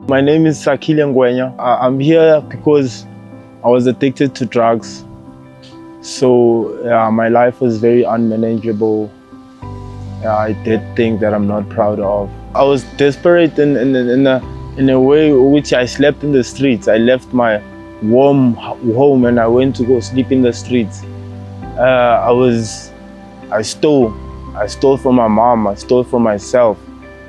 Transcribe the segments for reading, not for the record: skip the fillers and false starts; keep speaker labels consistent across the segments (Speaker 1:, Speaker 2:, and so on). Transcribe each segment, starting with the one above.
Speaker 1: My name is Sakile Ngwenya. I'm here because I was addicted to drugs. So my life was very unmanageable. I did things that I'm not proud of. I was desperate in a way which I slept in the streets. I left my warm home and I went to go sleep in the streets. I stole from my mom. I stole from myself.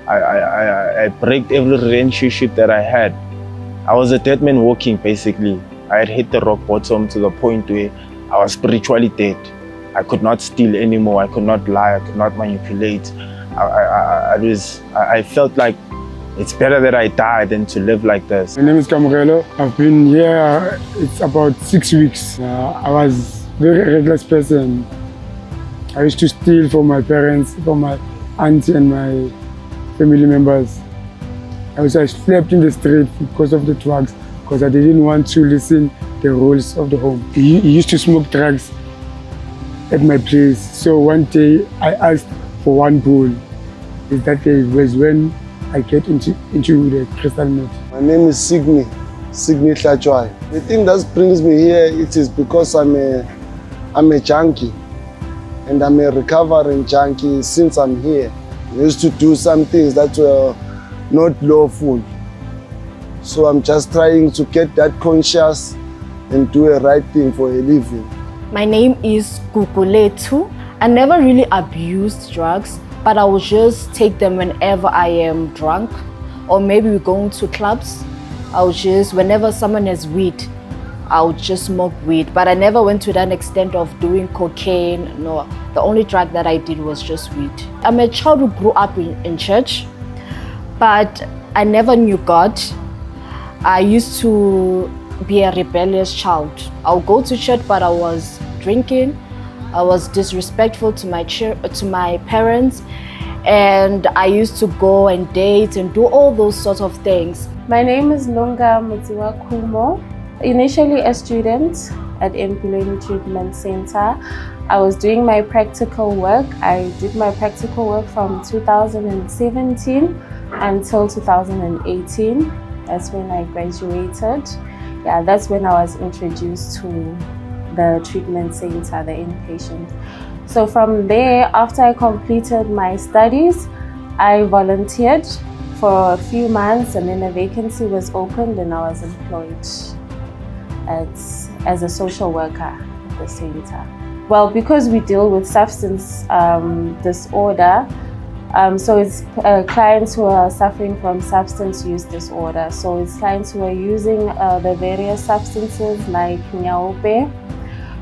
Speaker 1: I break every relationship that I had. I was a dead man walking, basically. I had hit the rock bottom to the point where I was spiritually dead. I could not steal anymore. I could not lie. I could not manipulate. I felt like it's better that I die than to live like this.
Speaker 2: My name is Camorelo. I've been here, it's about 6 weeks. I was a very reckless person. I used to steal from my parents, from my auntie and my family members. I slept in the street because of the drugs, because I didn't want to listen the rules of the home. He used to smoke drugs at my place. So one day I asked for one bowl. That day was when I get into the crystal meth.
Speaker 3: My name is Signy Tlachwai. The thing that brings me here, it is because I'm a junkie. And I'm a recovering junkie since I'm here. I used to do some things that were not lawful. So I'm just trying to get that conscious and do a right thing for a living.
Speaker 4: My name is Guguletu. I never really abused drugs, but I would just take them whenever I am drunk, or maybe we're going to clubs. Whenever someone has weed, I would just smoke weed, but I never went to that extent of doing cocaine. No, the only drug that I did was just weed. I'm a child who grew up in church, but I never knew God. I used to be a rebellious child. I would go to church, but I was drinking. I was disrespectful to my parents, and I used to go and date and do all those sorts of things.
Speaker 5: My name is Lunga Mutiwa Kumo. Initially a student at Emptiness Treatment Center. I was doing my practical work. I did my practical work from 2017 until 2018. That's when I graduated. Yeah, that's when I was introduced to the treatment center, the inpatient. So from there, after I completed my studies, I volunteered for a few months, and then a vacancy was opened and I was employed as a social worker at the center. Well, because we deal with substance disorder, so it's clients who are suffering from substance use disorder. So it's clients who are using the various substances like nyaope,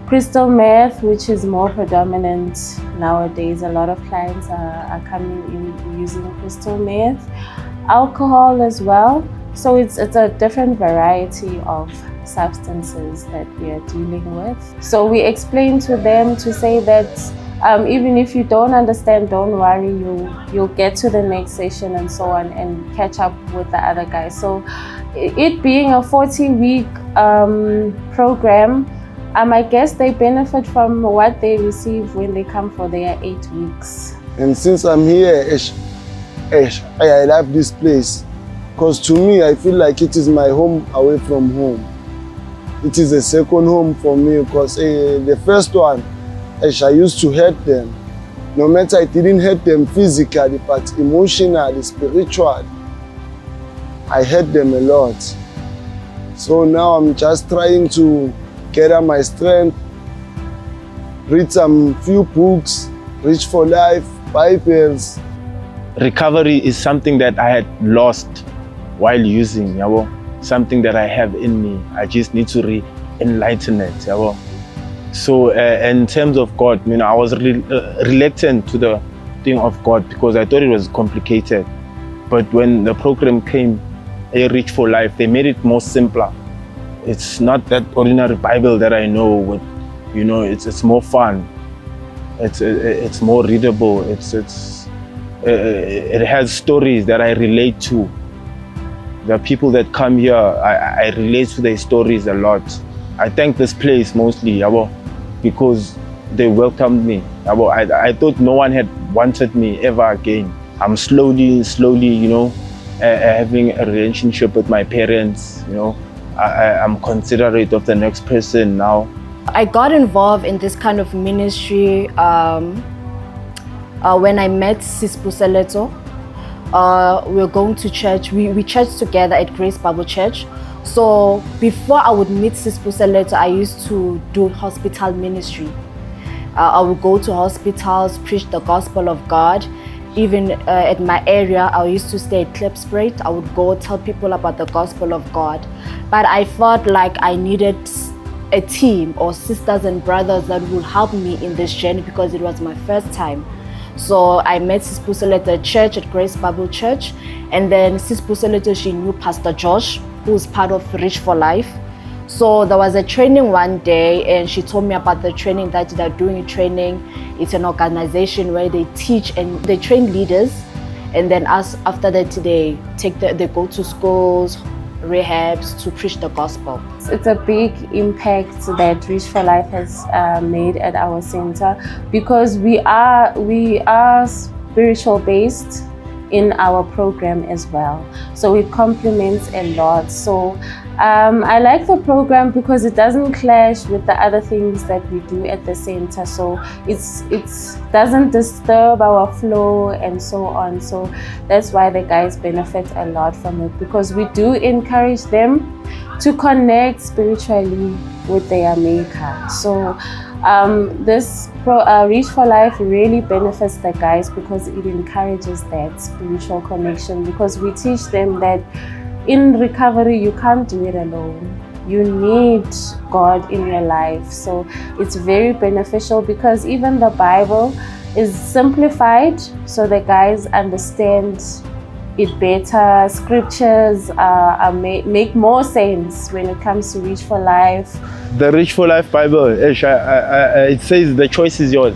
Speaker 5: crystal meth, which is more predominant nowadays. A lot of clients are coming in using crystal meth, alcohol as well. So it's a different variety of substances that we are dealing with. So we explain to them to say that even if you don't understand, don't worry, you'll get to the next session and so on and catch up with the other guys. So it being a 40-week program, I guess they benefit from what they receive when they come for their 8 weeks.
Speaker 3: And since I'm here, I love this place. Because to me, I feel like it is my home away from home. It is a second home for me because the first one, I used to hurt them. No matter I didn't hurt them physically, but emotionally, spiritually, I hurt them a lot. So now I'm just trying to gather my strength, read some few books, Reach for Life, Bibles.
Speaker 1: Recovery is something that I had lost while using, something that I have in me. I just need to re-enlighten it. So in terms of God, I was reluctant to the thing of God because I thought it was complicated. But when the program came, Reach for Life, they made it more simpler. It's not that ordinary Bible that I know with, it's more fun. It's more readable. It has stories that I relate to. The people that come here, I relate to their stories a lot. I thank this place mostly, because they welcomed me. I thought no one had wanted me ever again. I'm slowly, having a relationship with my parents. You know, I'm considerate of the next person now.
Speaker 4: I got involved in this kind of ministry when I met Sis Puseleto. We were going to church. We churched together at Grace Bible Church. So before I would meet Sis Puseleto, I used to do hospital ministry. I would go to hospitals, preach the gospel of God. Even at my area, I used to stay at Klipspruit. I would go tell people about the gospel of God. But I felt like I needed a team or sisters and brothers that would help me in this journey because it was my first time. So I met Sis Puseleto at church, at Grace Bible Church. And then Sis Puseleto, she knew Pastor Josh, who is part of Reach for Life. So there was a training one day and she told me about the training that they're doing a training. It's an organization where they teach and they train leaders. And then after that, they go to schools, rehabs to preach the gospel.
Speaker 5: It's a big impact that Reach for Life has made at our center because we are spiritual based in our program as well. So it complements a lot. So I like the program because it doesn't clash with the other things that we do at the center. So it doesn't disturb our flow and so on. So that's why the guys benefit a lot from it because we do encourage them to connect spiritually with their maker. So this Reach for Life really benefits the guys because it encourages that spiritual connection because we teach them that in recovery you can't do it alone. You need God in your life. So it's very beneficial because even the Bible is simplified so the guys understand it better. Scriptures make more sense when it comes to Reach for Life.
Speaker 1: The Reach for Life Bible, it says the choice is yours.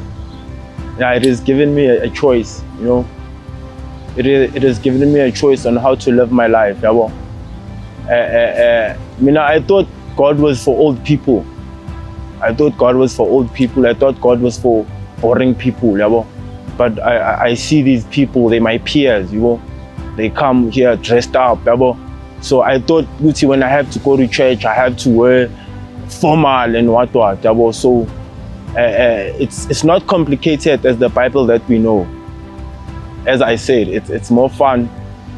Speaker 1: Yeah, it has given me a choice, you know. It has given me a choice on how to live my life. I thought God was for old people. I thought God was for boring people. But I see these people, they're my peers, They come here dressed up. So I thought, when I have to go to church, I have to wear formal and what. So it's not complicated as the Bible that we know. As I said, it's more fun,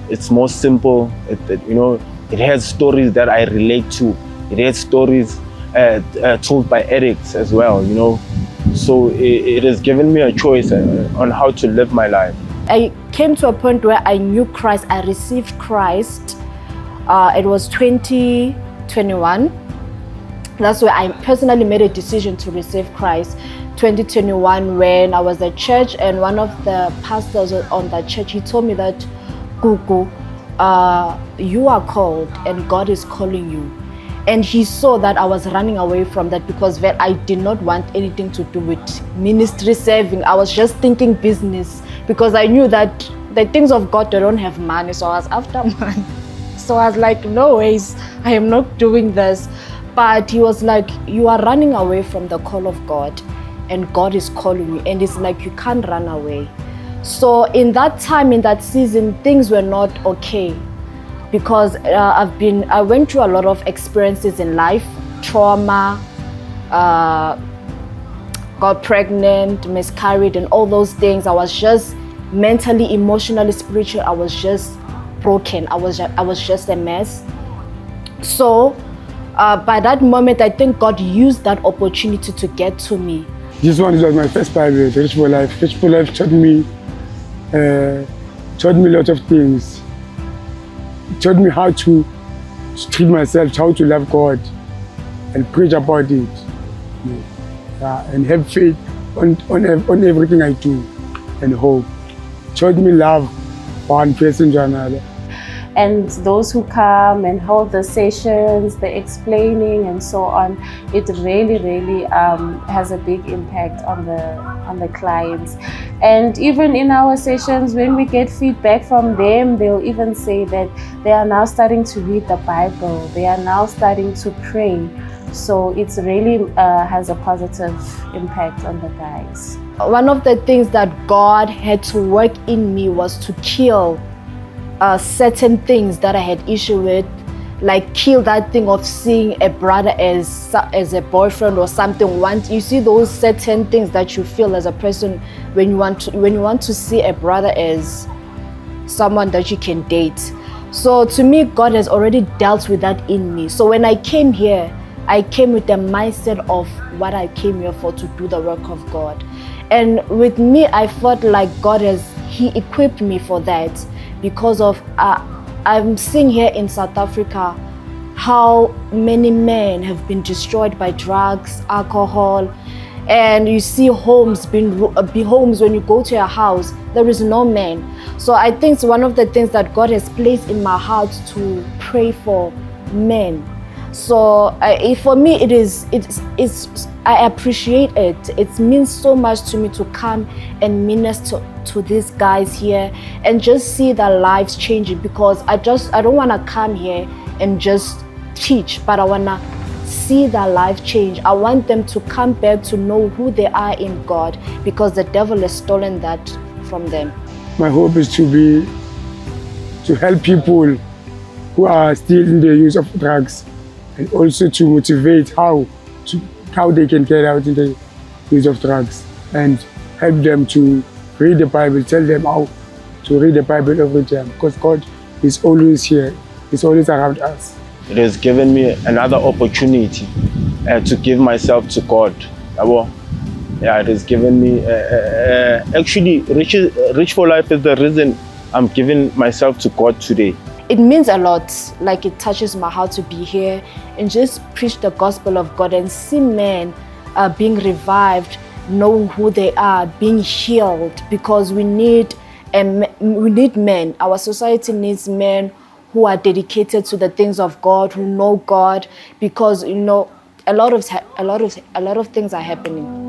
Speaker 1: it's more simple. It has stories that I relate to. It has stories told by addicts as well. So it has given me a choice on how to live my life.
Speaker 4: I came to a point where I knew Christ. I received Christ. It was 2021. That's where I personally made a decision to receive Christ. 2021, when I was at church, and one of the pastors on that church, he told me that, Gugu, you are called and God is calling you. And he saw that I was running away from that because I did not want anything to do with ministry serving. I was just thinking business because I knew that the things of God, they don't have money. So I was after money. So I was like, no ways, I am not doing this. But he was like, you are running away from the call of God and God is calling you. And it's like, you can't run away. So in that time, in that season, things were not okay. Because I went through a lot of experiences in life, trauma, got pregnant, miscarried, and all those things. I was just mentally, emotionally, spiritually, I was just broken. I was just a mess. So by that moment, I think God used that opportunity to get to me.
Speaker 2: This one was my first Bible, Reach for Life. Reach for Life taught me a lot of things. It taught me how to treat myself, how to love God and preach about it. And have faith on everything I do and hope. It taught me love one person to another.
Speaker 5: And those who come and hold the sessions, the explaining and so on, it really has a big impact on the clients. And even in our sessions, when we get feedback from them, they'll even say that they are now starting to read the Bible. They are now starting to pray. So it really has a positive impact on the guys.
Speaker 4: One of the things that God had to work in me was to kill certain things that I had issue with, like kill that thing of seeing a brother as a boyfriend or something. You see those certain things that you feel as a person when you want to see a brother as someone that you can date. So to me, God has already dealt with that in me. So when I came here, I came with the mindset of what I came here for, to do the work of God. And with me, I felt like He equipped me for that, because of I'm seeing here in South Africa how many men have been destroyed by drugs, alcohol, and you see homes homes, when you go to a house, there is no man. So I think it's one of the things that God has placed in my heart to pray for men. So for me, I appreciate it. It means so much to me to come and minister to these guys here and just see their lives changing, because I don't want to come here and just teach, but I want to see their life change. I want them to come back to know who they are in God, because the devil has stolen that from them.
Speaker 2: My hope is to help people who are still in the use of drugs, and also to motivate how they can get out in the use of drugs, and help them to read the Bible, tell them how to read the Bible every time, because God is always here, He's always around us.
Speaker 1: It has given me another opportunity to give myself to God. Yeah, it has given me, actually, Rich for Life is the reason I'm giving myself to God today.
Speaker 4: It means a lot. Like, it touches my heart to be here and just preach the gospel of God and see men being revived, knowing who they are, being healed, because we need men. Our society needs men who are dedicated to the things of God, who know God, because a lot of things are happening.